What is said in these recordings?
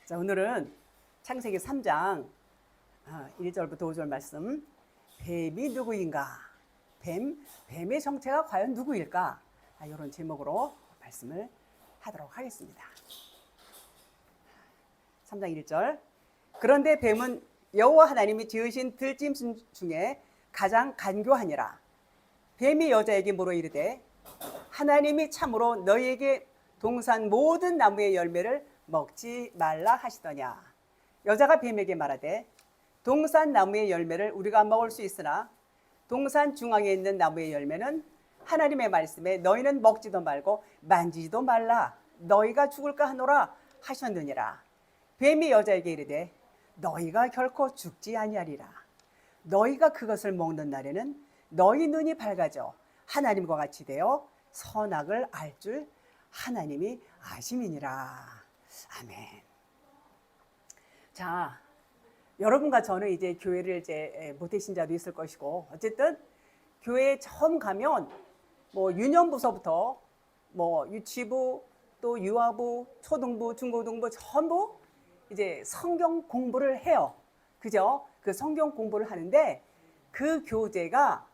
자, 오늘은 창세기 3장 1절부터 5절 말씀. 뱀이 누구인가? 뱀의 정체가 과연 누구일까? 이런 제목으로 말씀을 하도록 하겠습니다. 3장 1절. 그런데 뱀은 여호와 하나님이 지으신 들짐승 중에 가장 간교하니라. 뱀이 여자에게 물어 이르되 하나님이 참으로 너희에게 동산 모든 나무의 열매를 먹지 말라 하시더냐. 여자가 뱀에게 말하되 동산 나무의 열매를 우리가 먹을 수 있으나 동산 중앙에 있는 나무의 열매는 하나님의 말씀에 너희는 먹지도 말고 만지지도 말라 너희가 죽을까 하노라 하셨느니라. 뱀이 여자에게 이르되 너희가 결코 죽지 아니하리라. 너희가 그것을 먹는 날에는 너희 눈이 밝아져 하나님과 같이 되어 선악을 알 줄 하나님이 아심이니라. 아멘. 자, 여러분과 저는 이제 교회를 이제 모태 신자도 있을 것이고, 어쨌든 교회에 처음 가면 뭐 유년부서부터 뭐 유치부 또 유아부, 초등부, 중고등부 전부 이제 성경 공부를 해요. 그죠? 그 성경 공부를 하는데 그 교재가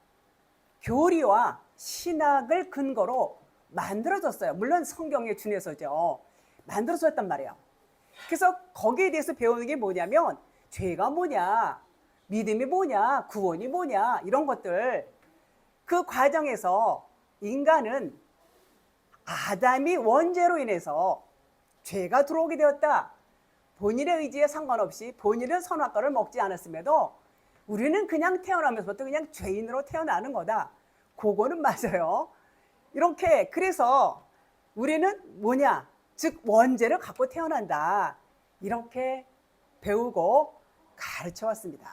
교리와 신학을 근거로 만들어졌어요. 물론 성경에 준해서죠. 만들어졌단 말이에요. 그래서 거기에 대해서 배우는 게 뭐냐면 죄가 뭐냐, 믿음이 뭐냐, 구원이 뭐냐 이런 것들. 그 과정에서 인간은 아담이 원죄로 인해서 죄가 들어오게 되었다. 본인의 의지에 상관없이 본인은 선악과를 먹지 않았음에도 우리는 그냥 태어나면서부터 그냥 죄인으로 태어나는 거다. 그거는 맞아요. 이렇게 그래서 우리는 뭐냐, 즉 원죄를 갖고 태어난다. 이렇게 배우고 가르쳐 왔습니다.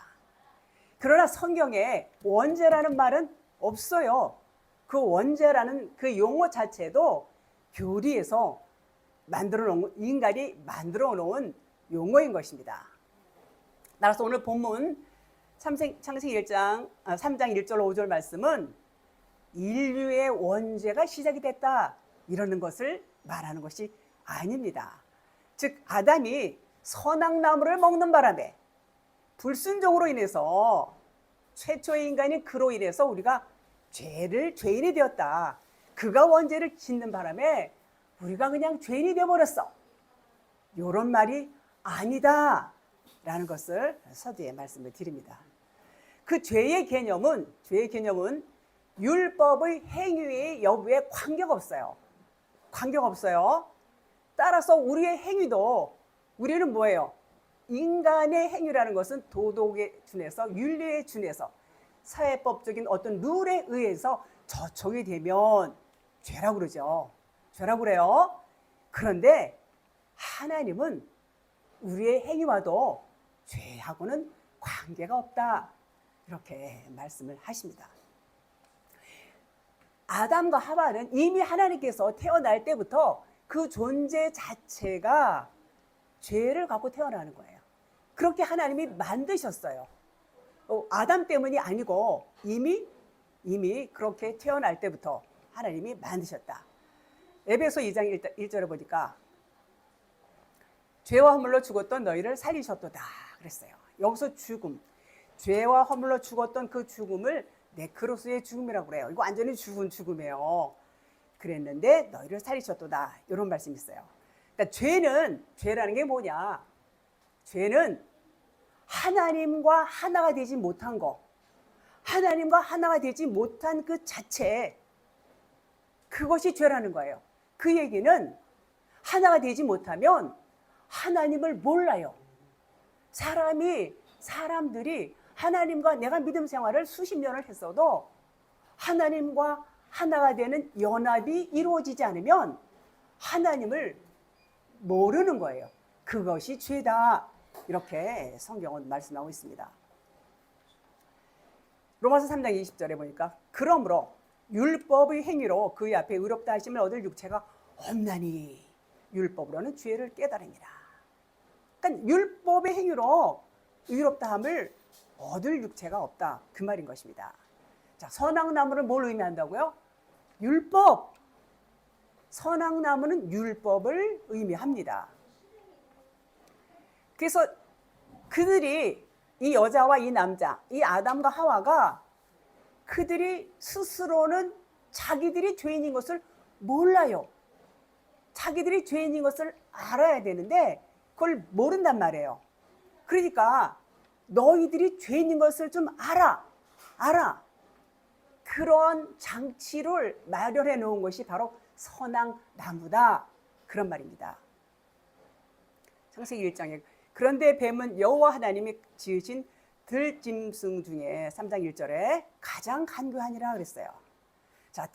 그러나 성경에 원죄라는 말은 없어요. 그 원죄라는 그 용어 자체도 교리에서 만들어 놓은, 인간이 만들어 놓은 용어인 것입니다. 따라서 오늘 본문 창세기 3장 1절 5절 말씀은 인류의 원죄가 시작이 됐다 이러는 것을 말하는 것이 아닙니다. 즉 아담이 선악나무를 먹는 바람에 불순종으로 인해서 최초의 인간이 그로 인해서 우리가 죄인이 되었다. 그가 원죄를 짓는 바람에 우리가 그냥 죄인이 되어버렸어. 이런 말이 아니다 라는 것을 서두에 말씀을 드립니다. 그 죄의 개념은 율법의 행위의 여부에 관계가 없어요. 따라서 우리의 행위도 우리는 뭐예요? 인간의 행위라는 것은 도덕에 준해서 윤리에 준해서 사회법적인 어떤 룰에 의해서 저촉이 되면 죄라고 그러죠. 죄라고 그래요. 그런데 하나님은 우리의 행위와도 죄하고는 관계가 없다. 이렇게 말씀을 하십니다. 아담과 하와는 이미 하나님께서 태어날 때부터 그 존재 자체가 죄를 갖고 태어나는 거예요. 그렇게 하나님이 만드셨어요. 아담 때문이 아니고 이미 그렇게 태어날 때부터 하나님이 만드셨다. 에베소 2장 1절에 보니까 죄와 허물로 죽었던 너희를 살리셨도다 그랬어요. 여기서 죽음, 죄와 허물로 죽었던 그 죽음을 네크로스의 죽음이라고 그래요. 이거 완전히 죽은 죽음이에요. 그랬는데 너희를 살리셨도다 이런 말씀이 있어요. 그러니까 죄라는 게 뭐냐? 죄는 하나님과 하나가 되지 못한 거, 하나님과 하나가 되지 못한 그 자체, 그것이 죄라는 거예요. 그 얘기는 하나가 되지 못하면 하나님을 몰라요. 사람들이 하나님과 내가 믿음 생활을 수십 년을 했어도 하나님과 하나가 되는 연합이 이루어지지 않으면 하나님을 모르는 거예요. 그것이 죄다. 이렇게 성경은 말씀하고 있습니다. 로마서 3장 20절에 보니까 그러므로 율법의 행위로 그의 앞에 의롭다 하심을 얻을 육체가 없나니 율법으로는 죄를 깨달으니라. 그러니까 율법의 행위로 의롭다함을 얻을 육체가 없다. 그 말인 것입니다. 자, 선악나무를 뭘 의미한다고요? 율법. 선악나무는 율법을 의미합니다. 그래서 그들이 이 여자와 이 남자, 이 아담과 하와가 그들이 스스로는 자기들이 죄인인 것을 몰라요. 자기들이 죄인인 것을 알아야 되는데 그걸 모른단 말이에요. 그러니까 너희들이 죄인인 것을 좀 알아. 그런 장치를 마련해 놓은 것이 바로 선악나무다. 그런 말입니다. 창세기 1장에 그런데 뱀은 여호와 하나님이 지으신 들짐승 중에 3장 1절에 가장 간교하니라 그랬어요. 자,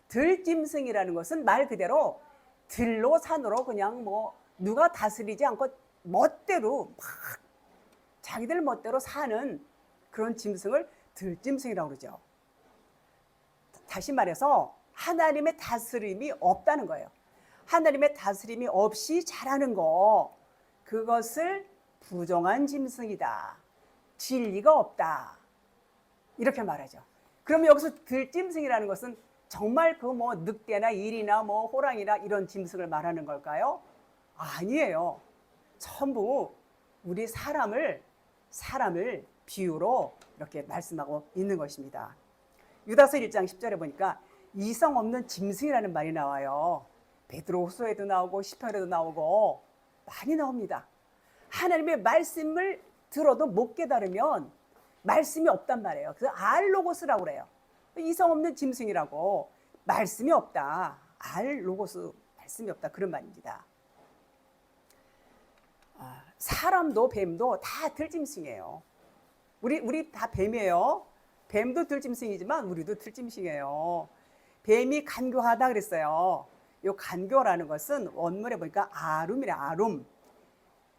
들짐승이라는 것은 말 그대로 들로 산으로 그냥 뭐 누가 다스리지 않고 멋대로 막 자기들 멋대로 사는 그런 짐승을 들짐승이라고 그러죠. 다시 말해서 하나님의 다스림이 없다는 거예요. 하나님의 다스림이 없이 자라는 거, 그것을 부정한 짐승이다. 진리가 없다. 이렇게 말하죠. 그러면 여기서 들짐승이라는 것은 정말 그 뭐 늑대나 일이나 뭐 호랑이나 이런 짐승을 말하는 걸까요? 아니에요. 전부 우리 사람을 비유로 이렇게 말씀하고 있는 것입니다. 유다서 1장 10절에 보니까 이성 없는 짐승이라는 말이 나와요. 베드로후서에도 나오고 시편에도 나오고 많이 나옵니다. 하나님의 말씀을 들어도 못 깨달으면 말씀이 없단 말이에요. 그래서 알로고스라고 그래요. 이성 없는 짐승이라고, 말씀이 없다. 알로고스, 말씀이 없다. 그런 말입니다. 사람도 뱀도 다 들짐승이에요. 우리 다 뱀이에요. 뱀도 들짐승이지만 우리도 들짐승이에요. 뱀이 간교하다 그랬어요. 이 간교라는 것은 원문에 보니까 아룸이래, 아룸.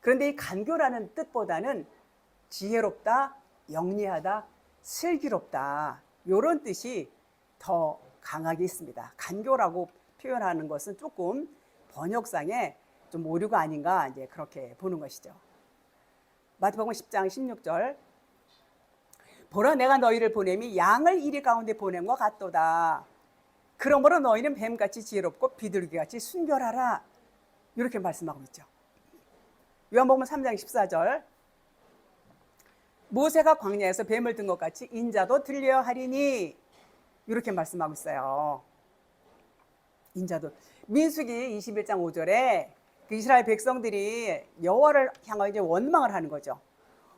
그런데 이 간교라는 뜻보다는 지혜롭다, 영리하다, 슬기롭다, 이런 뜻이 더 강하게 있습니다. 간교라고 표현하는 것은 조금 번역상에 좀 오류가 아닌가 이제 그렇게 보는 것이죠. 마태복음 10장 16절 보라 내가 너희를 보냄이 양을 이리 가운데 보낸 것 같도다. 그러므로 너희는 뱀같이 지혜롭고 비둘기같이 순결하라. 이렇게 말씀하고 있죠. 요한복음 3장 14절 모세가 광야에서 뱀을 든 것 같이 인자도 들려야 하리니 이렇게 말씀하고 있어요. 인자도 민수기 21장 5절에 그 이스라엘 백성들이 여호와를 향하여 이제 원망을 하는 거죠.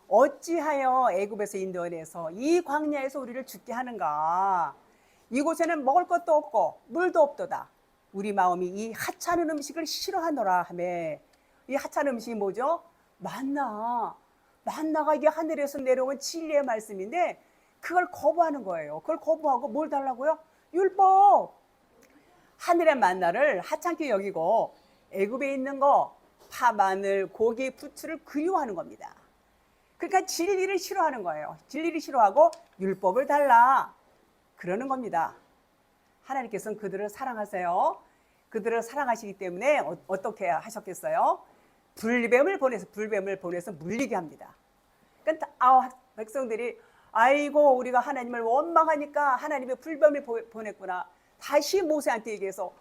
어찌하여 애굽에서 인도해내서 이 광야에서 우리를 죽게 하는가? 이곳에는 먹을 것도 없고 물도 없도다. 우리 마음이 이 하찮은 음식을 싫어하노라 하며, 이 하찮은 음식이 뭐죠? 만나가 이게 하늘에서 내려온 진리의 말씀인데 그걸 거부하는 거예요. 그걸 거부하고 뭘 달라고요? 율법. 하늘의 만나를 하찮게 여기고 애굽에 있는 거, 파, 마늘, 고기, 부추를 그리워하는 겁니다. 그러니까 진리를 싫어하는 거예요. 진리를 싫어하고 율법을 달라. 그러는 겁니다. 하나님께서는 그들을 사랑하세요. 그들을 사랑하시기 때문에 어떻게 하셨겠어요? 불뱀을 보내서 물리게 합니다. 그러니까 백성들이 아이고 우리가 하나님을 원망하니까 하나님의 불뱀을 보냈구나. 다시 모세한테 얘기해서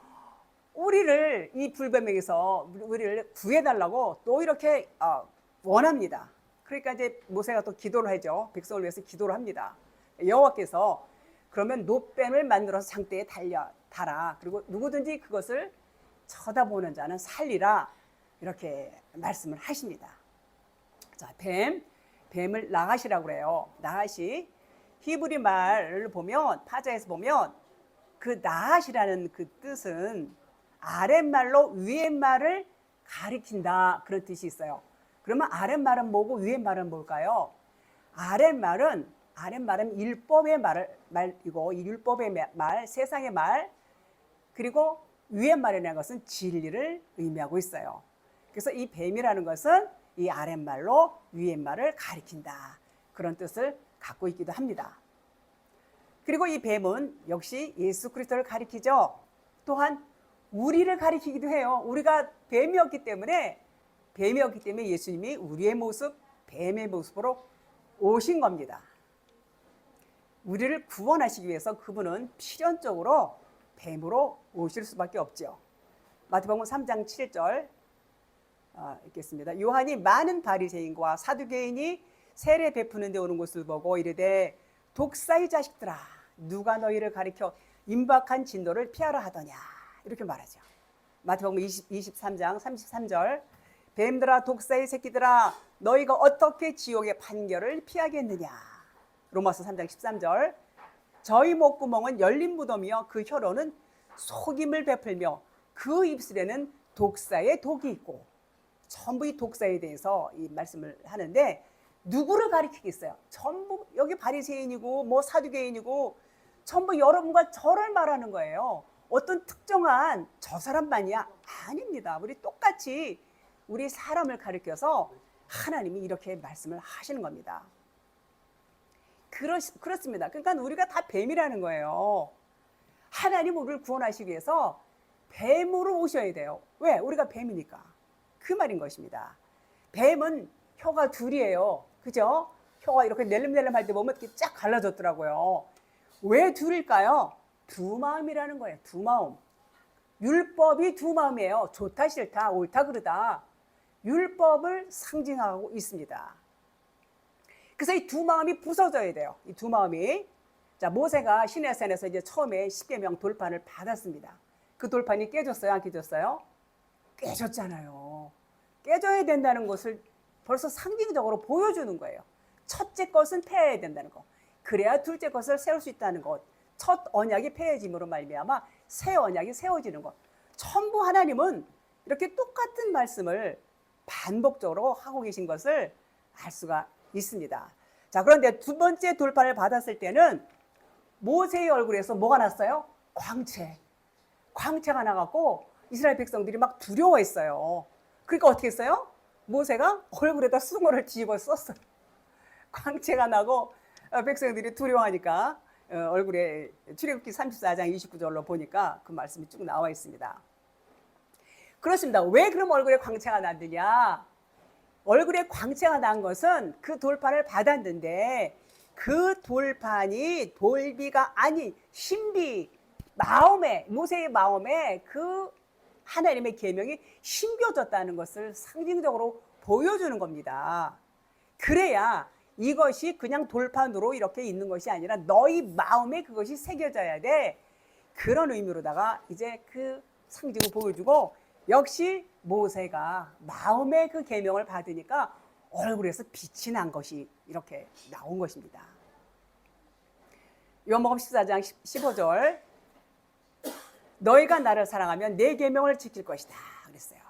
우리를 이 불뱀에게서 우리를 구해달라고 또 이렇게 원합니다. 그러니까 이제 모세가 또 기도를 하죠. 백성을 위해서 기도를 합니다. 여호와께서 그러면 노뱀을 만들어서 장대에 달아. 그리고 누구든지 그것을 쳐다보는 자는 살리라. 이렇게 말씀을 하십니다. 자, 뱀을 나가시라고 그래요. 나가시. 히브리 말을 보면, 파자에서 보면 그 나가시라는 그 뜻은 아랫말로 위에말을 가리킨다. 그런 뜻이 있어요. 그러면 아랫말은 뭐고 위에말은 뭘까요? 아랫말은 율법의 말이고, 이 율법의 말, 세상의 말, 그리고 위에말이라는 것은 진리를 의미하고 있어요. 그래서 이 뱀이라는 것은 이 아랫말로 위에말을 가리킨다. 그런 뜻을 갖고 있기도 합니다. 그리고 이 뱀은 역시 예수 그리스도를 가리키죠. 또한 우리를 가리키기도 해요. 우리가 뱀이었기 때문에 예수님이 우리의 모습, 뱀의 모습으로 오신 겁니다. 우리를 구원하시기 위해서 그분은 필연적으로 뱀으로 오실 수밖에 없죠. 마태복음 3장 7절 있겠습니다. 요한이 많은 바리새인과 사두개인이 세례 베푸는 데 오는 곳을 보고 이르되 독사의 자식들아 누가 너희를 가리켜 임박한 진노를 피하라 하더냐 이렇게 말하죠. 마태복음 23장 33절 뱀들아 독사의 새끼들아 너희가 어떻게 지옥의 판결을 피하겠느냐. 로마서 3장 13절 저희 목구멍은 열린 무덤이요 그 혀로는 속임을 베풀며 그 입술에는 독사의 독이 있고. 전부 이 독사에 대해서 이 말씀을 하는데 누구를 가리키겠어요? 전부 여기 바리새인이고 뭐 사두개인이고 전부 여러분과 저를 말하는 거예요. 어떤 특정한 저 사람만이야? 아닙니다. 우리 똑같이 우리 사람을 가리켜서 하나님이 이렇게 말씀을 하시는 겁니다. 그렇습니다. 그러니까 우리가 다 뱀이라는 거예요. 하나님 우리를 구원하시기 위해서 뱀으로 오셔야 돼요. 왜? 우리가 뱀이니까. 그 말인 것입니다. 뱀은 혀가 둘이에요. 그죠? 혀가 이렇게 낼름낼름 할 때 보면 이렇게 쫙 갈라졌더라고요. 왜 둘일까요? 두 마음이라는 거예요. 두 마음. 율법이 두 마음이에요. 좋다 싫다 옳다 그르다. 율법을 상징하고 있습니다. 그래서 이 두 마음이 부서져야 돼요. 이 두 마음이. 자, 모세가 시내산에서 이제 처음에 십계명 돌판을 받았습니다. 그 돌판이 깨졌어요? 안 깨졌어요? 깨졌잖아요. 깨져야 된다는 것을 벌써 상징적으로 보여주는 거예요. 첫째 것은 폐해야 된다는 것. 그래야 둘째 것을 세울 수 있다는 것. 첫 언약이 폐해짐으로 말미암아 새 언약이 세워지는 것. 전부 하나님은 이렇게 똑같은 말씀을 반복적으로 하고 계신 것을 알 수가 있습니다. 자, 그런데 두 번째 돌판을 받았을 때는 모세의 얼굴에서 뭐가 났어요? 광채가 나갖고 이스라엘 백성들이 막 두려워했어요. 그러니까 어떻게 했어요? 모세가 얼굴에다 숭어를 뒤집어 썼어요. 광채가 나고 백성들이 두려워하니까 얼굴에 출애굽기 34장 29절로 보니까 그 말씀이 쭉 나와 있습니다. 그렇습니다. 왜 그럼 얼굴에 광채가 났느냐? 얼굴에 광채가 난 것은 그 돌판을 받았는데 그 돌판이 돌비가 아닌 신비, 마음에, 모세의 마음에 그 하나님의 계명이 심겨졌다는 것을 상징적으로 보여주는 겁니다. 그래야 이것이 그냥 돌판으로 이렇게 있는 것이 아니라 너희 마음에 그것이 새겨져야 돼. 그런 의미로다가 이제 그 상징을 보여주고 역시 모세가 마음의 그 계명을 받으니까 얼굴에서 빛이 난 것이 이렇게 나온 것입니다. 요한복음 14장 15절 너희가 나를 사랑하면 내 계명을 지킬 것이다 그랬어요.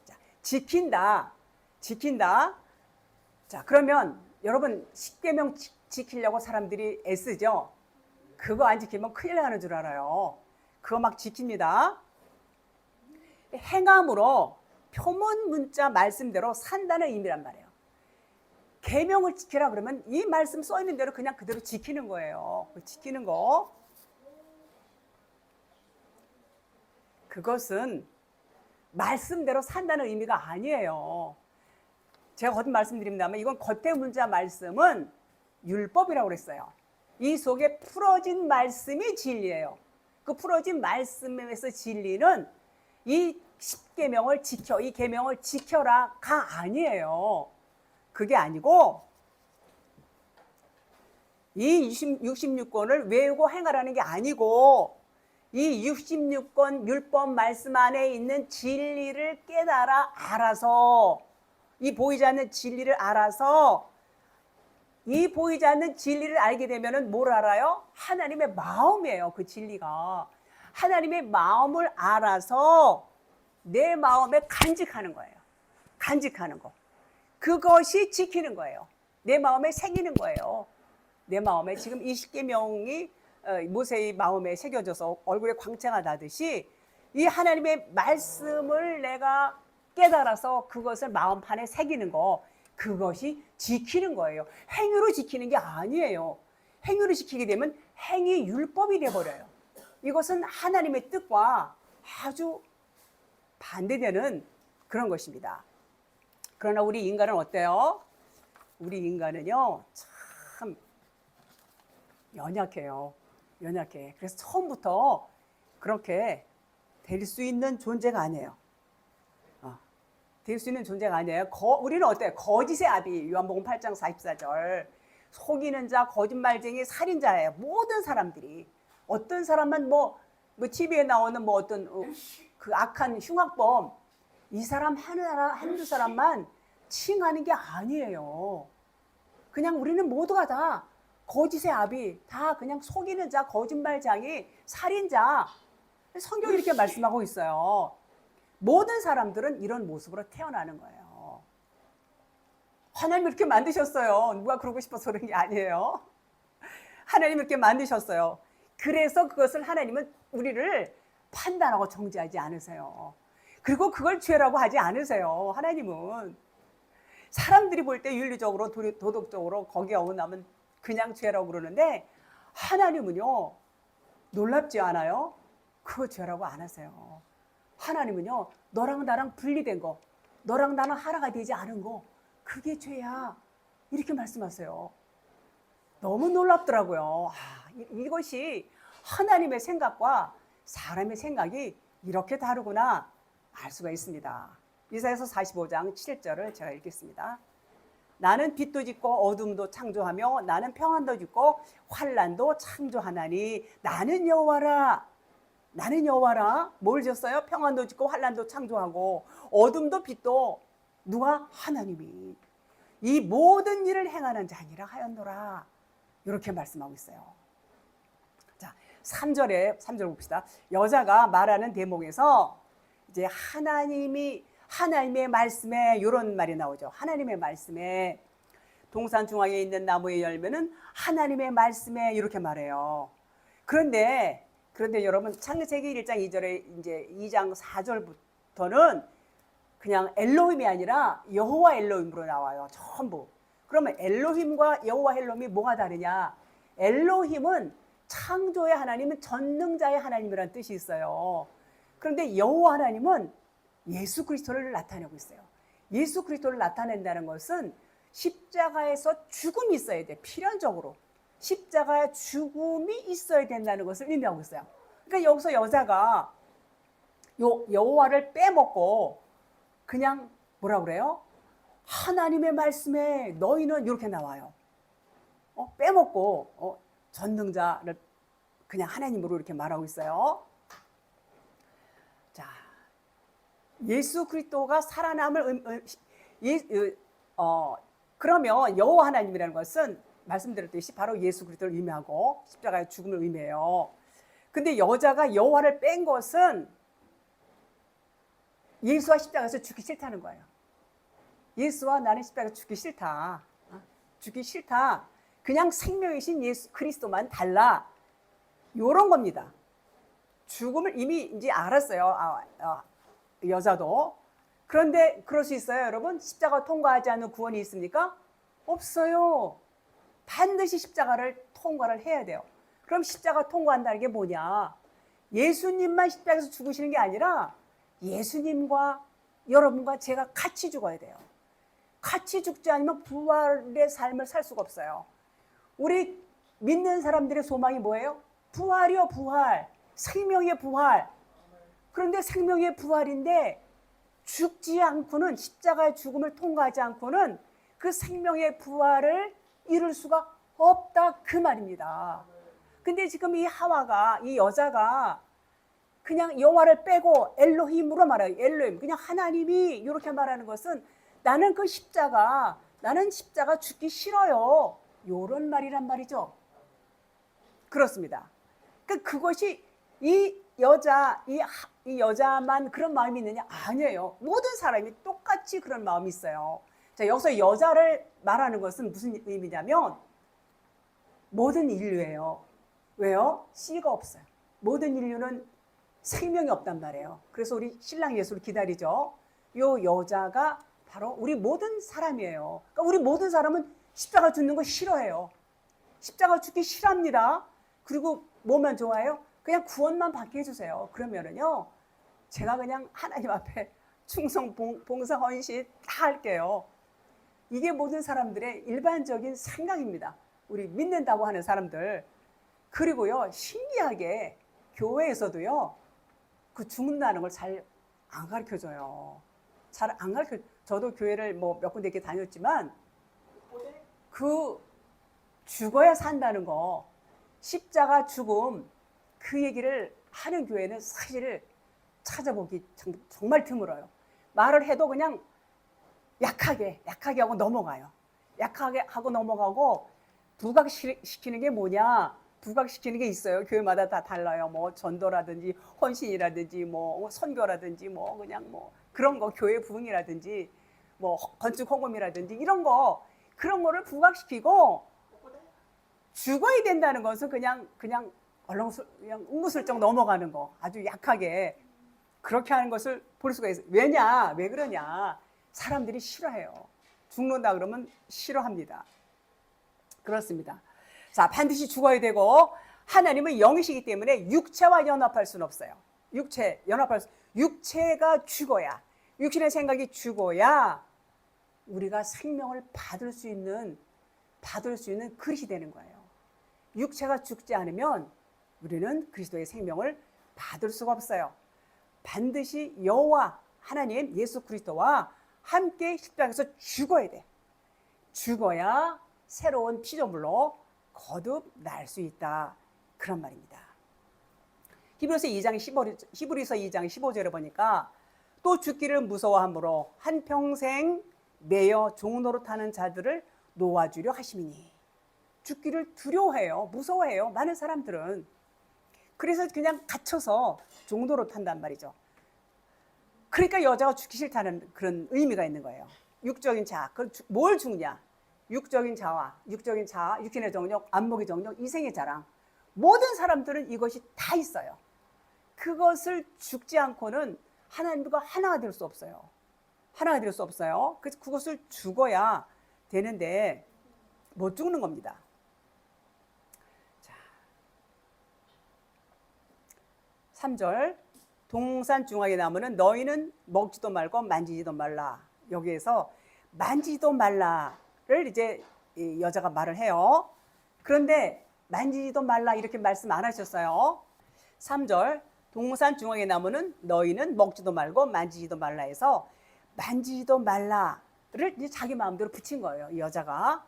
자, 지킨다. 자, 그러면 여러분 십계명 지키려고 사람들이 애쓰죠. 그거 안 지키면 큰일 나는 줄 알아요. 그거 막 지킵니다. 행함으로 표문 문자 말씀대로 산다는 의미란 말이에요. 계명을 지키라 그러면 이 말씀 써 있는 대로 그냥 그대로 지키는 거예요. 지키는 거. 그것은 말씀대로 산다는 의미가 아니에요. 제가 거듭 말씀드립니다만 이건 겉의 문자 말씀은 율법이라고 그랬어요. 이 속에 풀어진 말씀이 진리예요. 그 풀어진 말씀에서 진리는 이 십계명을 지켜, 이 계명을 지켜라가 아니에요. 그게 아니고 이 66권을 외우고 행하라는 게 아니고 이 66권 율법 말씀 안에 있는 진리를 깨달아 알아서 이 보이지 않는 진리를 알아서 이 보이지 않는 진리를 알게 되면은 뭘 알아요? 하나님의 마음이에요. 그 진리가. 하나님의 마음을 알아서 내 마음에 간직하는 거예요. 간직하는 거. 그것이 지키는 거예요. 내 마음에 새기는 거예요. 내 마음에 지금 이 십계명이 모세의 마음에 새겨져서 얼굴에 광채가 나듯이 이 하나님의 말씀을 내가 깨달아서 그것을 마음판에 새기는 거, 그것이 지키는 거예요. 행위로 지키는 게 아니에요. 행위로 지키게 되면 행위 율법이 돼버려요. 이것은 하나님의 뜻과 아주 반대되는 그런 것입니다. 그러나 우리 인간은 어때요? 우리 인간은요 참 연약해요. 연약해. 그래서 처음부터 그렇게 될 수 있는 존재가 아니에요. 될 수 있는 존재가 아니에요. 우리는 어때요? 거짓의 아비, 요한복음 8장 44절. 속이는 자, 거짓말쟁이, 살인자예요. 모든 사람들이. 어떤 사람만 TV에 나오는 어떤 그 악한 흉악범, 이 사람 한두 사람만 칭하는 게 아니에요. 그냥 우리는 모두가 다 거짓의 아비, 다 그냥 속이는 자, 거짓말쟁이, 살인자. 성경이 이렇게 말씀하고 있어요. 모든 사람들은 이런 모습으로 태어나는 거예요. 하나님 이렇게 만드셨어요. 누가 그러고 싶어서 그런 게 아니에요. 하나님 이렇게 만드셨어요. 그래서 그것을 하나님은 우리를 판단하고 정죄하지 않으세요. 그리고 그걸 죄라고 하지 않으세요. 하나님은 사람들이 볼 때 윤리적으로 도덕적으로 거기에 어긋나면 그냥 죄라고 그러는데 하나님은요, 놀랍지 않아요? 그거 죄라고 안 하세요. 하나님은요, 너랑 나랑 분리된 거, 너랑 나랑 하나가 되지 않은 거, 그게 죄야. 이렇게 말씀하세요. 너무 놀랍더라고요. 이것이 하나님의 생각과 사람의 생각이 이렇게 다르구나 알 수가 있습니다. 이사야서 45장 7절을 제가 읽겠습니다. 나는 빛도 짓고 어둠도 창조하며 나는 평안도 짓고 환난도 창조하나니 나는 여호와라. 나는 여호와라. 뭘 지었어요? 평안도 짓고 환난도 창조하고 어둠도 빛도 누가? 하나님이. 이 모든 일을 행하는 자니라 하였노라. 이렇게 말씀하고 있어요. 자, 3절 봅시다. 여자가 말하는 대목에서 이제 하나님의 말씀에 이런 말이 나오죠. 하나님의 말씀에 동산 중앙에 있는 나무의 열매는 하나님의 말씀에 이렇게 말해요. 그런데 여러분 창세기 1장 2절에 이제 2장 4절부터는 그냥 엘로힘이 아니라 여호와 엘로힘으로 나와요. 전부. 그러면 엘로힘과 여호와 엘로힘이 뭐가 다르냐? 엘로힘은 창조의 하나님은 전능자의 하나님이라는 뜻이 있어요. 그런데 여호와 하나님은 예수 그리스도를 나타내고 있어요. 예수 그리스도를 나타낸다는 것은 십자가에서 죽음이 있어야 돼. 필연적으로. 십자가에 죽음이 있어야 된다는 것을 의미하고 있어요. 그러니까 여기서 여자가 여호와를 빼먹고 그냥 뭐라 그래요? 하나님의 말씀에 너희는 이렇게 나와요. 빼먹고 전능자를 그냥 하나님으로 이렇게 말하고 있어요. 자, 예수 그리스도가 살아남을 그러면 여호와 하나님이라는 것은 말씀드렸듯이 바로 예수 그리스도를 의미하고 십자가의 죽음을 의미해요. 근데 여자가 여호와를 뺀 것은 예수와 십자가에서 죽기 싫다는 거예요. 예수와 나는 십자가에서 죽기 싫다. 죽기 싫다. 그냥 생명이신 예수 그리스도만 달라. 요런 겁니다. 죽음을 이미 이제 알았어요. 여자도. 그런데 그럴 수 있어요, 여러분? 십자가 통과하지 않는 구원이 있습니까? 없어요. 반드시 십자가를 통과를 해야 돼요. 그럼 십자가 통과한다는 게 뭐냐? 예수님만 십자가에서 죽으시는 게 아니라 예수님과 여러분과 제가 같이 죽어야 돼요. 같이 죽지 않으면 부활의 삶을 살 수가 없어요. 우리 믿는 사람들의 소망이 뭐예요? 부활이요, 부활. 생명의 부활. 그런데 생명의 부활인데 죽지 않고는, 십자가의 죽음을 통과하지 않고는 그 생명의 부활을 이룰 수가 없다, 그 말입니다. 근데 지금 이 하와가, 이 여자가 그냥 여호와를 빼고 엘로힘으로 말해요. 엘로힘, 그냥 하나님이 이렇게 말하는 것은 나는 나는 십자가 죽기 싫어요. 요런 말이란 말이죠. 그렇습니다. 그것이 이 여자만 그런 마음이 있느냐? 아니에요. 모든 사람이 똑같이 그런 마음이 있어요. 자, 여기서 여자를 말하는 것은 무슨 의미냐면 모든 인류예요. 왜요? 씨가 없어요. 모든 인류는 생명이 없단 말이에요. 그래서 우리 신랑 예수를 기다리죠. 요 여자가 바로 우리 모든 사람이에요. 그러니까 우리 모든 사람은 십자가 죽는 거 싫어해요. 십자가 죽기 싫어합니다. 그리고 뭐만 좋아해요? 그냥 구원만 받게 해주세요. 그러면은요, 제가 그냥 하나님 앞에 충성, 봉사, 헌신 다 할게요. 이게 모든 사람들의 일반적인 생각입니다. 우리 믿는다고 하는 사람들. 그리고요, 신기하게 교회에서도요, 그 죽는다는 걸 잘 안 가르쳐줘요. 잘 안 가르쳐. 저도 교회를 뭐 몇 군데 이렇게 다녔지만 그 죽어야 산다는 거, 십자가 죽음, 그 얘기를 하는 교회는 사실 찾아보기 정말 드물어요. 말을 해도 그냥 약하게 하고 넘어가요. 약하게 하고 넘어가고, 부각시키는 게 뭐냐? 부각시키는 게 있어요. 교회마다 다 달라요. 뭐 전도라든지 헌신이라든지 뭐 선교라든지 뭐 그냥 뭐 그런 거, 교회 부흥이라든지 뭐 건축 헌금이라든지 이런 거, 그런 거를 부각시키고 죽어야 된다는 것은 그냥 그냥 웅무슬쩍 넘어가는 거, 아주 약하게 그렇게 하는 것을 볼 수가 있어요. 왜 그러냐? 사람들이 싫어해요. 죽는다 그러면 싫어합니다. 그렇습니다. 자, 반드시 죽어야 되고, 하나님은 영이시기 때문에 육체와 연합할 수는 없어요. 육체가 죽어야, 육신의 생각이 죽어야 우리가 생명을 받을 수 있는 그릇이 되는 거예요. 육체가 죽지 않으면 우리는 그리스도의 생명을 받을 수가 없어요. 반드시 여호와 하나님 예수 그리스도와 함께 십자가에서 죽어야 돼. 죽어야 새로운 피조물로 거듭날 수 있다, 그런 말입니다. 히브리서 2장 15절에 보니까 또 죽기를 무서워함으로 한평생 매여 종노릇하는 자들을 놓아주려 하심이니. 죽기를 두려워해요. 무서워해요. 많은 사람들은. 그래서 그냥 갇혀서 종노릇한단 말이죠. 그러니까 여자가 죽기 싫다는 그런 의미가 있는 거예요. 육적인 자, 뭘 죽냐? 육적인 자아, 육신의 정욕, 안목의 정욕, 이생의 자랑. 모든 사람들은 이것이 다 있어요. 그것을 죽지 않고는 하나님과 하나가 될 수 없어요. 그래서 그것을 죽어야 되는데 못 죽는 겁니다. 자, 3절. 동산 중앙에 나무는 너희는 먹지도 말고 만지지도 말라. 여기에서 만지지도 말라를 이제 여자가 말을 해요. 그런데 만지지도 말라 이렇게 말씀 안 하셨어요. 3절. 동산 중앙에 나무는 너희는 먹지도 말고 만지지도 말라 해서 만지지도 말라를 이제 자기 마음대로 붙인 거예요, 이 여자가.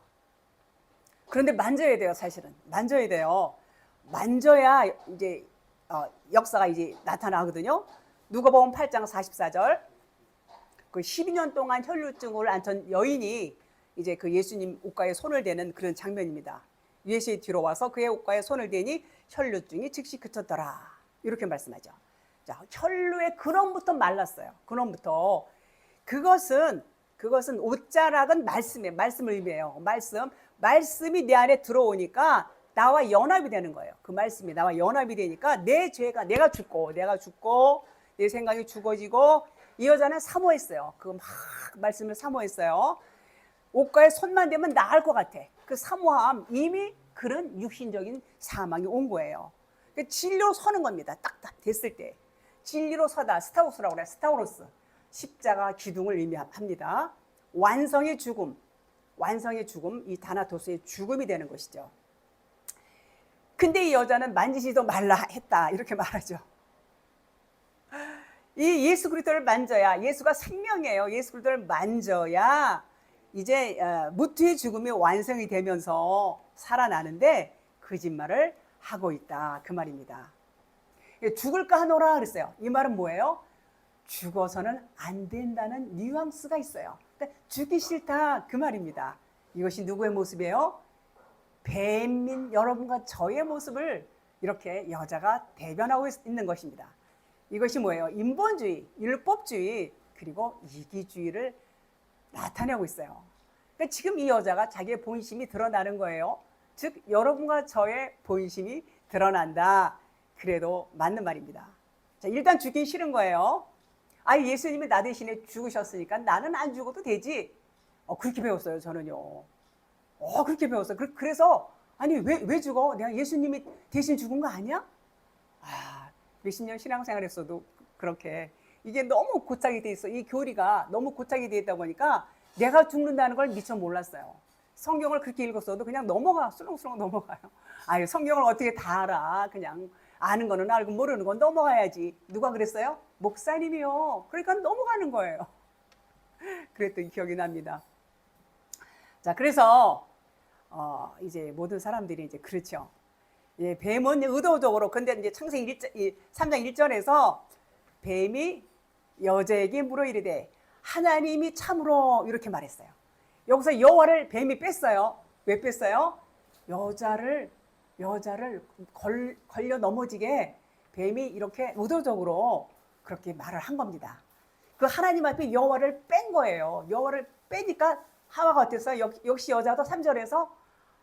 그런데 만져야 돼요, 사실은. 만져야 돼요. 만져야 이제 역사가 이제 나타나거든요. 누가복음 8장 44절. 그 12년 동안 혈루증을 앓던 여인이 이제 그 예수님 옷가에 손을 대는 그런 장면입니다. 예수의 뒤로 와서 그의 옷가에 손을 대니 혈루증이 즉시 그쳤더라. 이렇게 말씀하죠. 자, 혈루의 근원부터 말랐어요. 근원부터. 그것은 옷자락은 말씀을 의미해요. 말씀이 내 안에 들어오니까 나와 연합이 되는 거예요. 그 말씀이 나와 연합이 되니까 내 죄가, 내가 죽고 내 생각이 죽어지고. 이 여자는 사모했어요. 그 막 말씀을 사모했어요. 옷가에 손만 대면 나을 것 같아. 그 사모함, 이미 그런 육신적인 사망이 온 거예요. 진리로 서는 겁니다. 딱 됐을 때. 진리로 서다. 스타우스라고 그래요. 스타우로스. 십자가 기둥을 의미합니다. 완성의 죽음, 이 다나토스의 죽음이 되는 것이죠. 근데 이 여자는 만지지도 말라 했다, 이렇게 말하죠. 이 예수 그리스도를 만져야, 예수가 생명이에요. 예수 그리스도를 만져야 이제 무트의 죽음이 완성이 되면서 살아나는데 거짓말을 하고 있다, 그 말입니다. 죽을까 하노라 그랬어요. 이 말은 뭐예요? 죽어서는 안 된다는 뉘앙스가 있어요. 그러니까 죽기 싫다, 그 말입니다. 이것이 누구의 모습이에요? 뱀인 여러분과 저의 모습을 이렇게 여자가 대변하고 있는 것입니다. 이것이 뭐예요? 인본주의, 율법주의, 그리고 이기주의를 나타내고 있어요. 그러니까 지금 이 여자가 자기의 본심이 드러나는 거예요. 즉 여러분과 저의 본심이 드러난다. 그래도 맞는 말입니다. 자, 일단 죽기 싫은 거예요. 예수님이 나 대신에 죽으셨으니까 나는 안 죽어도 되지. 그렇게 배웠어요, 저는요. 그렇게 배웠어요. 그래서 왜 죽어? 내가 예수님이 대신 죽은 거 아니야? 몇십 년 신앙생활 했어도 그렇게 이게 너무 고착이 돼 있어. 이 교리가 너무 고착이 돼 있다 보니까 내가 죽는다는 걸 미처 몰랐어요. 성경을 그렇게 읽었어도 그냥 수렁수렁 넘어가요. 성경을 어떻게 다 알아? 그냥 아는 거는 알고 모르는 건 넘어가야지. 누가 그랬어요? 목사님이요. 그러니까 넘어가는 거예요. 그랬던 기억이 납니다. 자, 그래서 이제 모든 사람들이 이제 그렇죠. 예, 뱀은 의도적으로, 근데 이제 창세기 3장 1절에서 뱀이 여자에게 물어 이르되 하나님이 참으로 이렇게 말했어요. 여기서 여호와를 뱀이 뺐어요. 왜 뺐어요? 여자를 걸려 넘어지게 뱀이 이렇게 의도적으로 그렇게 말을 한 겁니다. 그 하나님 앞에 여호와를 뺀 거예요. 여호와를 빼니까 하와가 어땠어요? 역시 여자도 3절에서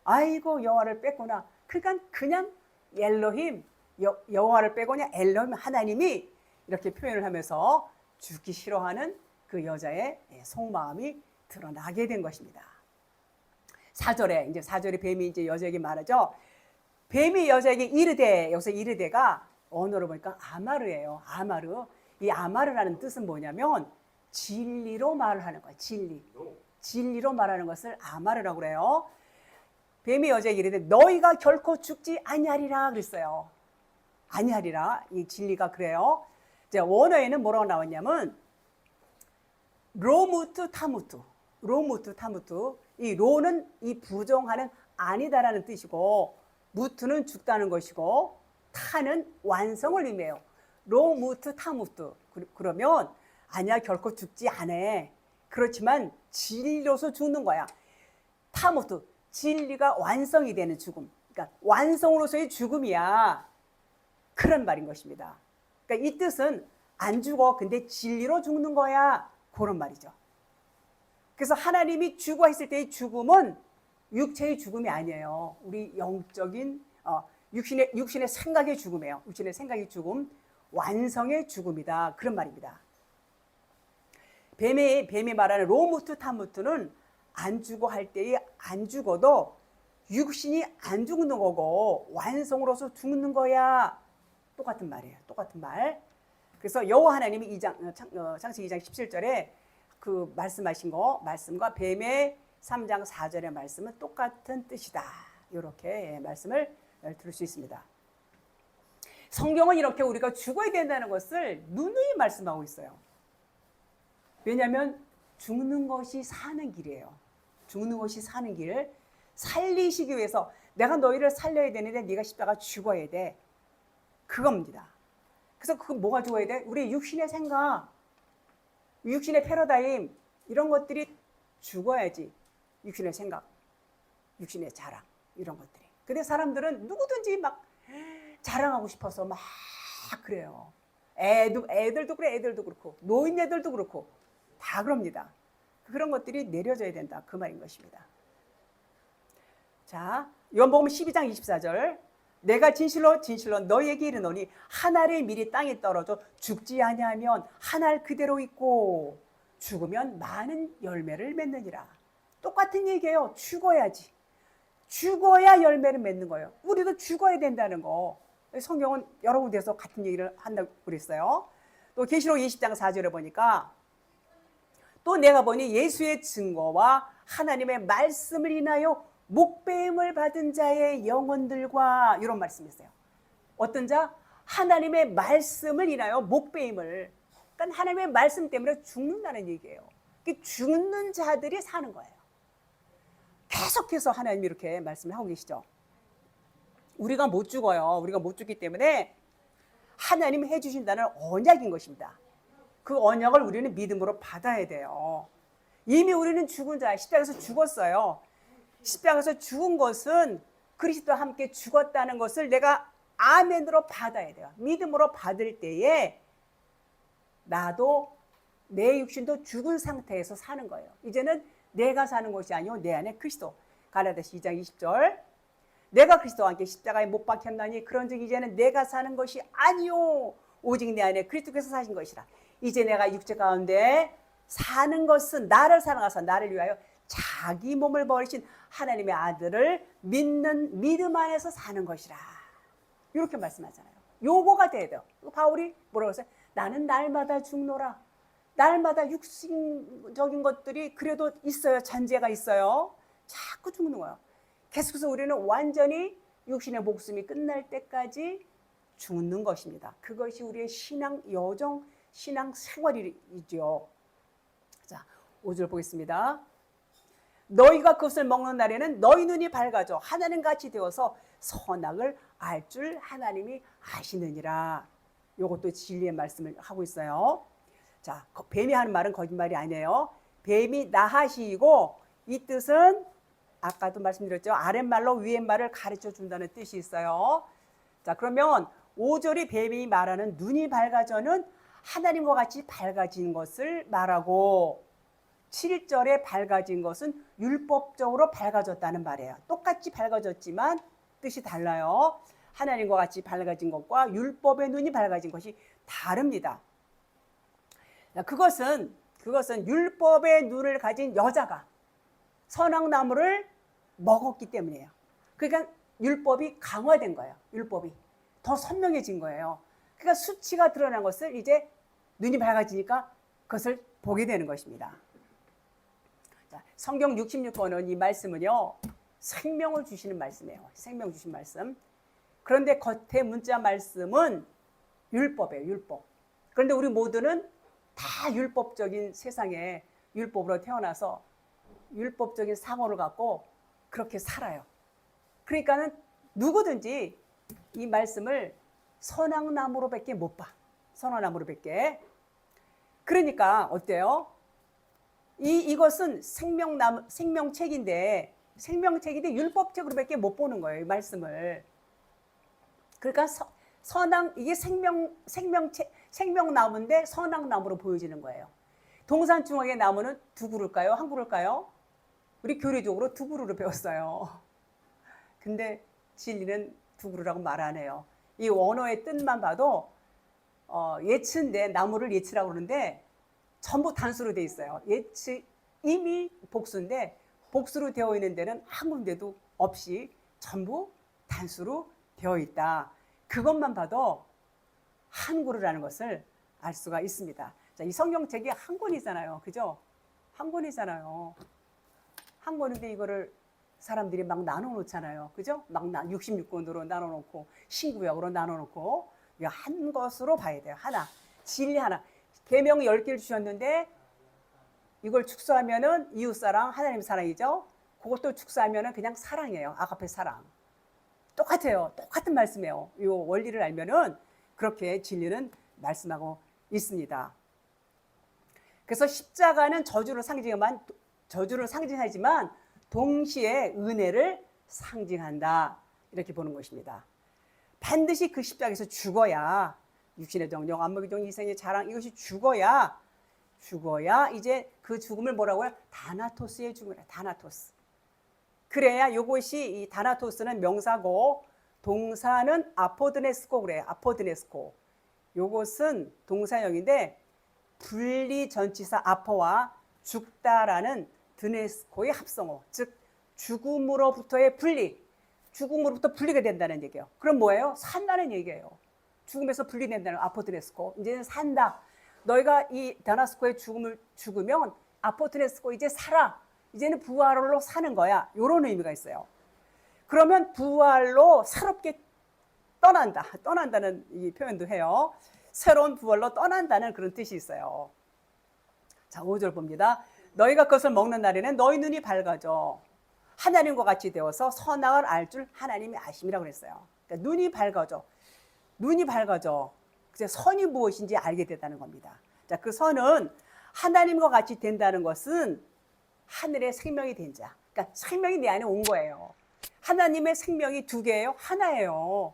아이고 여호와를 뺐구나. 그러니까 그냥 엘로힘 여호와를 빼고 그냥 엘로힘 하나님이 이렇게 표현을 하면서 죽기 싫어하는 그 여자의 속마음이 드러나게 된 것입니다. 4절에 뱀이 이제 여자에게 말하죠. 뱀이 여자에게 이르되, 여기서 이르되가 언어로 보니까 아마르예요. 아마르. 이 아마르라는 뜻은 뭐냐면 진리로 말을 하는 거예요. 진리로 말하는 것을 아마르라고 그래요. 뱀이 여자에게 이르되 너희가 결코 죽지 아니하리라 그랬어요. 아니하리라. 이 진리가 그래요. 이제 원어에는 뭐라고 나왔냐면 로무트 타무트. 이 로는 이 부정하는 아니다라는 뜻이고 무트는 죽다는 것이고 타는 완성을 의미해요. 로무트 타무트. 그러면 아니야 결코 죽지 않아. 그렇지만 진리로서 죽는 거야. 타무트. 진리가 완성이 되는 죽음. 그러니까 완성으로서의 죽음이야. 그런 말인 것입니다. 그러니까 이 뜻은 안 죽어. 근데 진리로 죽는 거야. 그런 말이죠. 그래서 하나님이 죽어 했을 때의 죽음은 육체의 죽음이 아니에요. 우리 영적인 육신의 생각의 죽음이에요. 육신의 생각의 죽음, 완성의 죽음이다. 그런 말입니다. 뱀이 말하는 로무트 타무트는 안 죽어 할 때에 안 죽어도 육신이 안 죽는 거고 완성으로서 죽는 거야. 똑같은 말이에요. 똑같은 말. 그래서 여호와 하나님이 창세기 2장 17절에 그 말씀하신 거 말씀과 뱀의 3장 4절의 말씀은 똑같은 뜻이다. 이렇게 말씀을 들을 수 있습니다. 성경은 이렇게 우리가 죽어야 된다는 것을 누누이 말씀하고 있어요. 왜냐하면 죽는 것이 사는 길이에요. 죽는 것이 사는 길. 살리시기 위해서 내가 너희를 살려야 되는데 네가 십자가 죽어야 돼. 그겁니다. 그래서 그 뭐가 죽어야 돼? 우리 육신의 생각, 육신의 패러다임 이런 것들이 죽어야지. 육신의 생각, 육신의 자랑 이런 것들이. 근데 사람들은 누구든지 막 자랑하고 싶어서 막 그래요. 애들도 그래, 애들도 그렇고 노인네들도 그렇고 다 그럽니다. 그런 것들이 내려져야 된다. 그 말인 것입니다. 자, 요한복음 12장 24절. 내가 진실로 너희에게 이르노니 한 알의 밀이 땅에 떨어져 죽지 아니하면 한 알 그대로 있고 죽으면 많은 열매를 맺느니라. 똑같은 얘기예요. 죽어야지. 죽어야 열매를 맺는 거예요. 우리도 죽어야 된다는 거. 성경은 여러 군데서 같은 얘기를 한다고 그랬어요. 또 계시록 20장 4절에 보니까 또 내가 보니 예수의 증거와 하나님의 말씀을 인하여 목배임을 받은 자의 영혼들과 이런 말씀이 있어요. 어떤 자? 하나님의 말씀을 인하여 목배임을. 그러니까 하나님의 말씀 때문에 죽는다는 얘기예요. 죽는 자들이 사는 거예요. 계속해서 하나님이 이렇게 말씀을 하고 계시죠. 우리가 못 죽어요. 우리가 못 죽기 때문에 하나님이 해주신다는 언약인 것입니다. 그 언약을 우리는 믿음으로 받아야 돼요. 이미 우리는 죽은 자, 십자가에서 죽었어요. 십자가에서 죽은 것은 그리스도와 함께 죽었다는 것을 내가 아멘으로 받아야 돼요. 믿음으로 받을 때에 나도 내 육신도 죽은 상태에서 사는 거예요. 이제는 내가 사는 것이 아니요 내 안에 그리스도. 갈라디아서 2장 20절. 내가 그리스도와 함께 십자가에 못 박혔나니 그런즉 이제는 내가 사는 것이 아니요 오직 내 안에 그리스도께서 사신 것이라. 이제 내가 육체 가운데 사는 것은 나를 사랑하사 나를 위하여 자기 몸을 버리신 하나님의 아들을 믿는 믿음 안에서 사는 것이라. 이렇게 말씀하잖아요. 요거가 돼야 돼요. 바울이 뭐라고 했어요? 나는 날마다 죽노라. 날마다 육신적인 것들이 그래도 있어요. 잔재가 있어요. 자꾸 죽는 거예요. 계속해서 우리는 완전히 육신의 목숨이 끝날 때까지 죽는 것입니다. 그것이 우리의 신앙 여정, 신앙 생활이죠. 자, 5절 보겠습니다. 너희가 그것을 먹는 날에는 너희 눈이 밝아져 하나님과 같이 되어서 선악을 알 줄 하나님이 아시느니라. 이것도 진리의 말씀을 하고 있어요. 자, 뱀이 하는 말은 거짓말이 아니에요. 뱀이 나하시이고 이 뜻은 아까도 말씀드렸죠. 아랫말로 위에말을 가르쳐 준다는 뜻이 있어요. 자, 그러면 5절이 뱀이 말하는 눈이 밝아져는 하나님과 같이 밝아진 것을 말하고 7절에 밝아진 것은 율법적으로 밝아졌다는 말이에요. 똑같이 밝아졌지만 뜻이 달라요. 하나님과 같이 밝아진 것과 율법의 눈이 밝아진 것이 다릅니다. 그것은 율법의 눈을 가진 여자가 선악나무를 먹었기 때문이에요. 그러니까 율법이 강화된 거예요. 율법이 더 선명해진 거예요. 그러니까 수치가 드러난 것을 이제 눈이 밝아지니까 그것을 보게 되는 것입니다. 자, 성경 66권은 이 말씀은요, 생명을 주시는 말씀이에요. 생명 주신 말씀. 그런데 겉에 문자 말씀은 율법이에요. 율법. 그런데 우리 모두는 다 율법적인 세상에 율법으로 태어나서 율법적인 사고를 갖고 그렇게 살아요. 그러니까는 누구든지 이 말씀을 선악나무로밖에 못 봐. 선악나무로밖에. 그러니까 어때요? 이것은 생명책인데 율법적으로밖에 못 보는 거예요. 이 말씀을. 그러니까 이게 생명나무인데 선악나무로 보여지는 거예요. 동산중앙의 나무는 두 그루일까요? 한 그루일까요? 우리 교리적으로 두 그루로 배웠어요. 근데 진리는 두 그루라고 말 안 해요. 이 원어의 뜻만 봐도 예츠인데 나무를 예츠라고 그러는데 전부 단수로 돼 있어요. 예츠 이미 복수인데 복수로 되어 있는 데는 한 군데도 없이 전부 단수로 되어 있다. 그것만 봐도 한 그루라는 것을 알 수가 있습니다. 자, 이 성경책이 한 권이잖아요. 그죠? 한 권이잖아요. 한 권인데 이거를 사람들이 막 나눠 놓잖아요. 그죠? 막 66권으로 나눠 놓고 신구약으로 나눠 놓고 한 것으로 봐야 돼요. 하나. 진리 하나. 계명 10개를 주셨는데 이걸 축소하면은 이웃사랑, 하나님 사랑이죠. 그것도 축소하면은 그냥 사랑이에요. 아가페 사랑. 똑같아요. 똑같은 말씀이에요. 이 원리를 알면은 그렇게 진리는 말씀하고 있습니다. 그래서 십자가는 저주를 상징하지만 동시에 은혜를 상징한다. 이렇게 보는 것입니다. 반드시 그 십자가에서 죽어야 육신의 정령, 안목의 정, 이생의 자랑 이것이 죽어야 이제 그 죽음을 뭐라고요? 다나토스의 죽음이라. 다나토스. 그래야 이것이 이 다나토스는 명사고 동사는 아포드네스코 그래요. 아포드네스코. 이것은 동사형인데 분리 전치사 아포와 죽다라는 드네스코의 합성어. 즉 죽음으로부터의 분리. 죽음으로부터 분리가 된다는 얘기예요. 그럼 뭐예요? 산다는 얘기예요. 죽음에서 분리된다는 아포드네스코. 이제는 산다. 너희가 이 다나스코의 죽음을 죽으면 아포드네스코 이제 살아. 이제는 부활로 사는 거야. 이런 의미가 있어요. 그러면 부활로 새롭게 떠난다. 떠난다는 이 표현도 해요. 새로운 부활로 떠난다는 그런 뜻이 있어요. 자, 5절 봅니다. 너희가 그것을 먹는 날에는 너희 눈이 밝아져 하나님과 같이 되어서 선악을 알 줄 하나님이 아심이라고 그랬어요. 그러니까 눈이 밝아져. 눈이 밝아져. 선이 무엇인지 알게 된다는 겁니다. 자, 그 선은 하나님과 같이 된다는 것은 하늘의 생명이 된 자. 그러니까 생명이 내 안에 온 거예요. 하나님의 생명이 두 개예요? 하나예요.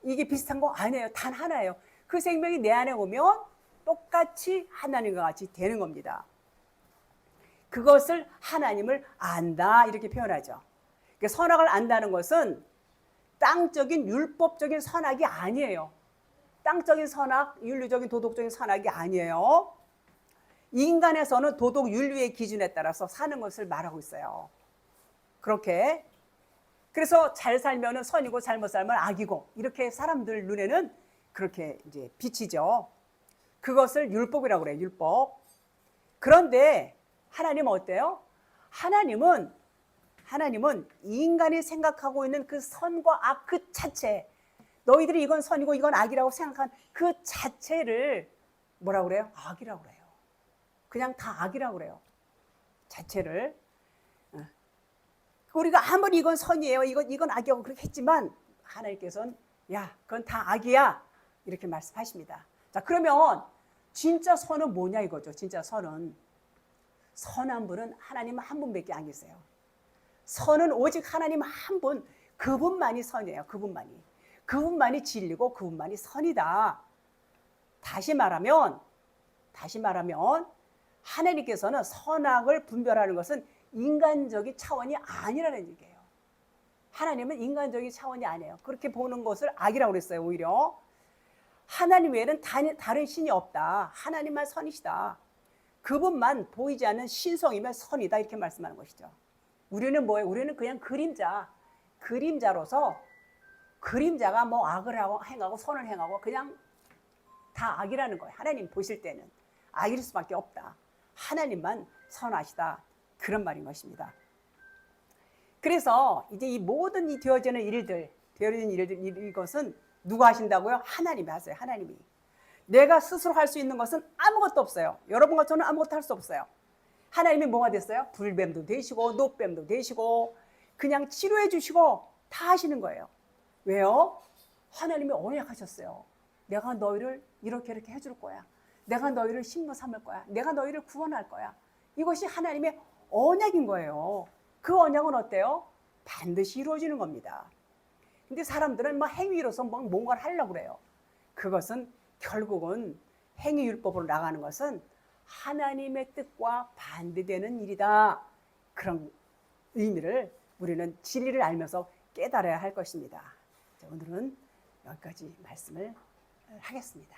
이게 비슷한 거 아니에요. 단 하나예요. 그 생명이 내 안에 오면 똑같이 하나님과 같이 되는 겁니다. 그것을 하나님을 안다 이렇게 표현하죠. 그러니까 선악을 안다는 것은 땅적인 율법적인 선악이 아니에요. 땅적인 선악, 윤리적인 도덕적인 선악이 아니에요. 인간에서는 도덕 윤리의 기준에 따라서 사는 것을 말하고 있어요. 그렇게. 그래서 잘 살면은 선이고 잘못 살면 악이고 이렇게 사람들 눈에는 그렇게 이제 비치죠. 그것을 율법이라고 그래요. 율법. 그런데 하나님은 어때요? 하나님은 인간이 생각하고 있는 그 선과 악 그 자체, 너희들이 이건 선이고 이건 악이라고 생각한 그 자체를 뭐라고 그래요? 악이라고 그래요. 그냥 다 악이라고 그래요. 자체를 우리가 아무리 이건 선이에요, 이건 악이라고 그렇게 했지만 하나님께서는 야, 그건 다 악이야 이렇게 말씀하십니다. 자, 그러면 진짜 선은 뭐냐 이거죠. 진짜 선은 선한 분은 하나님 한 분밖에 안 계세요. 선은 오직 하나님 한 분, 그분만이 선이에요. 그분만이 진리고 그분만이 선이다. 다시 말하면 하나님께서는 선악을 분별하는 것은 인간적인 차원이 아니라는 얘기예요. 하나님은 인간적인 차원이 아니에요. 그렇게 보는 것을 악이라고 그랬어요. 오히려 하나님 외에는 다른 신이 없다. 하나님만 선이시다. 그분만 보이지 않는 신성이면 선이다. 이렇게 말씀하는 것이죠. 우리는 뭐예요? 우리는 그냥 그림자로서 그림자가 뭐 악을 행하고 선을 행하고 그냥 다 악이라는 거예요. 하나님 보실 때는 악일 수밖에 없다. 하나님만 선하시다. 그런 말인 것입니다. 그래서 이제 이 모든 이 되어지는 일들 이것은 누가 하신다고요? 하나님이 하세요. 하나님이. 내가 스스로 할 수 있는 것은 아무것도 없어요. 여러분과 저는 아무것도 할 수 없어요. 하나님이 뭐가 됐어요? 불뱀도 되시고 노뱀도 되시고 그냥 치료해 주시고 다 하시는 거예요. 왜요? 하나님이 언약하셨어요. 내가 너희를 이렇게 해줄 거야. 내가 너희를 심고 삼을 거야. 내가 너희를 구원할 거야. 이것이 하나님의 언약인 거예요. 그 언약은 어때요? 반드시 이루어지는 겁니다. 근데 사람들은 막 행위로서 뭔가를 하려고 그래요. 그것은 결국은 행위율법으로 나가는 것은 하나님의 뜻과 반대되는 일이다. 그런 의미를 우리는 진리를 알면서 깨달아야 할 것입니다. 오늘은 여기까지 말씀을 하겠습니다.